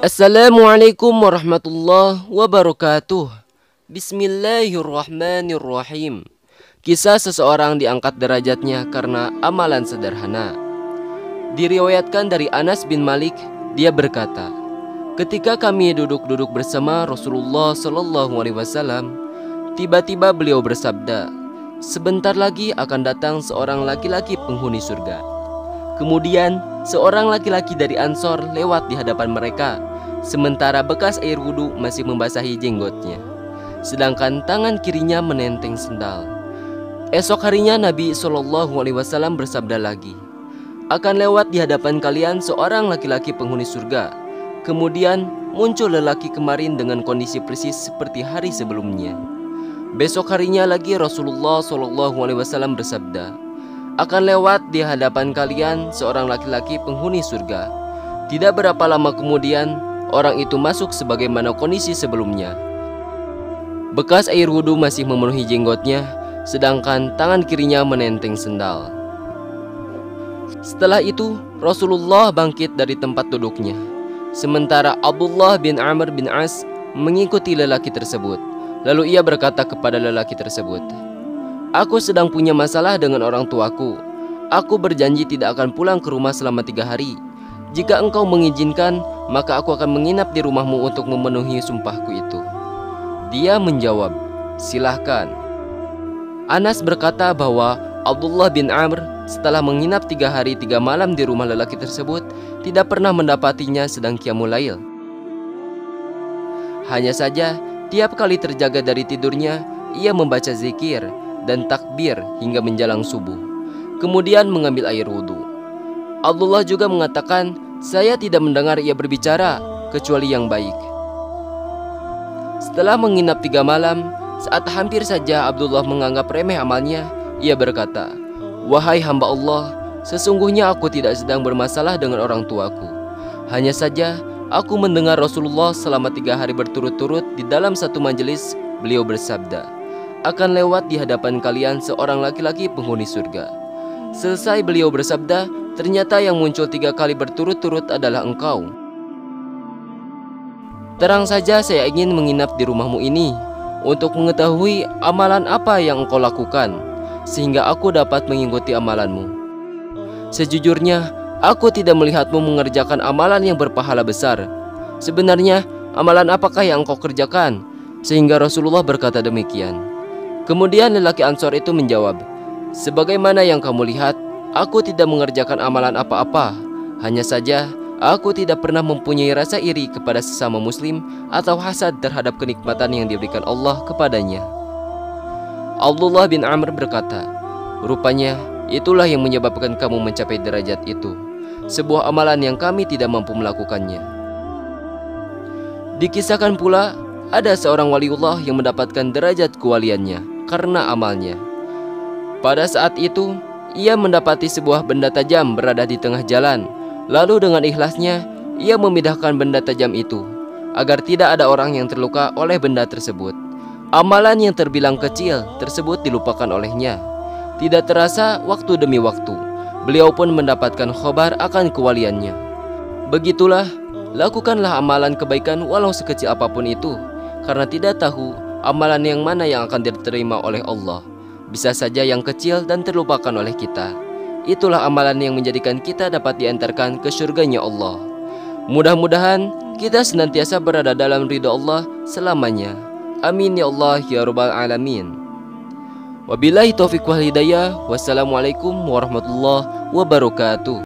Assalamualaikum warahmatullahi wabarakatuh. Bismillahirrahmanirrahim. Kisah seseorang diangkat derajatnya karena amalan sederhana. Diriwayatkan dari Anas bin Malik, dia berkata, ketika kami duduk-duduk bersama Rasulullah Shallallahu Alaihi Wasallam, tiba-tiba beliau bersabda, sebentar lagi akan datang seorang laki-laki penghuni surga. Kemudian seorang laki-laki dari Ansor lewat di hadapan mereka, sementara bekas air wudhu masih membasahi jenggotnya, sedangkan tangan kirinya menenteng sendal. Esok harinya Nabi Shallallahu Alaihi Wasallam bersabda lagi, akan lewat di hadapan kalian seorang laki-laki penghuni surga. Kemudian muncul lelaki kemarin dengan kondisi persis seperti hari sebelumnya. Besok harinya lagi Rasulullah Shallallahu Alaihi Wasallam bersabda, akan lewat di hadapan kalian seorang laki-laki penghuni surga. Tidak berapa lama kemudian, orang itu masuk sebagaimana kondisi sebelumnya. Bekas air wudhu masih memenuhi jenggotnya, sedangkan tangan kirinya menenteng sendal. Setelah itu, Rasulullah bangkit dari tempat duduknya, sementara Abdullah bin Amr bin As mengikuti lelaki tersebut. Lalu ia berkata kepada lelaki tersebut, aku sedang punya masalah dengan orang tuaku. Aku berjanji tidak akan pulang ke rumah selama 3 hari. Jika engkau mengizinkan, maka aku akan menginap di rumahmu untuk memenuhi sumpahku itu. Dia menjawab, silahkan. Anas berkata bahwa Abdullah bin Amr setelah menginap 3 hari 3 malam di rumah lelaki tersebut, tidak pernah mendapatinya sedang qiyamul lail. Hanya saja, tiap kali terjaga dari tidurnya, ia membaca zikir dan takbir hingga menjelang subuh, kemudian mengambil air wudhu. Abdullah juga mengatakan, saya tidak mendengar ia berbicara kecuali yang baik. Setelah menginap 3 malam, saat hampir saja Abdullah menganggap remeh amalnya, ia berkata, wahai hamba Allah, sesungguhnya aku tidak sedang bermasalah dengan orang tuaku. Hanya saja aku mendengar Rasulullah selama 3 hari berturut-turut di dalam satu majelis, beliau bersabda, akan lewat di hadapan kalian seorang laki-laki penghuni surga. Selesai beliau bersabda, ternyata yang muncul 3 kali berturut-turut adalah engkau. Terang saja saya ingin menginap di rumahmu ini untuk mengetahui amalan apa yang engkau lakukan, sehingga aku dapat mengikuti amalanmu. Sejujurnya, aku tidak melihatmu mengerjakan amalan yang berpahala besar. Sebenarnya, amalan apakah yang engkau kerjakan? Sehingga Rasulullah berkata demikian. Kemudian lelaki Ansor itu menjawab, sebagaimana yang kamu lihat, aku tidak mengerjakan amalan apa-apa. Hanya saja, aku tidak pernah mempunyai rasa iri kepada sesama muslim atau hasad terhadap kenikmatan yang diberikan Allah kepadanya. Abdullah bin Amr berkata, rupanya itulah yang menyebabkan kamu mencapai derajat itu, sebuah amalan yang kami tidak mampu melakukannya. Dikisahkan pula, ada seorang waliullah yang mendapatkan derajat kewaliannya karena amalnya. Pada saat itu, ia mendapati sebuah benda tajam berada di tengah jalan. Lalu dengan ikhlasnya, ia memindahkan benda tajam itu agar tidak ada orang yang terluka oleh benda tersebut. Amalan yang terbilang kecil tersebut dilupakan olehnya. Tidak terasa waktu demi waktu, beliau pun mendapatkan khabar akan kewaliannya. Begitulah, lakukanlah amalan kebaikan walau sekecil apapun itu, karena tidak tahu amalan yang mana yang akan diterima oleh Allah. Bisa saja yang kecil dan terlupakan oleh kita. Itulah amalan yang menjadikan kita dapat diantarkan ke surganya Allah. Mudah-mudahan kita senantiasa berada dalam ridha Allah selamanya. Amin ya Allah ya rabbal alamin. Wabillahi taufiq wal hidayah. Wassalamualaikum warahmatullahi wabarakatuh.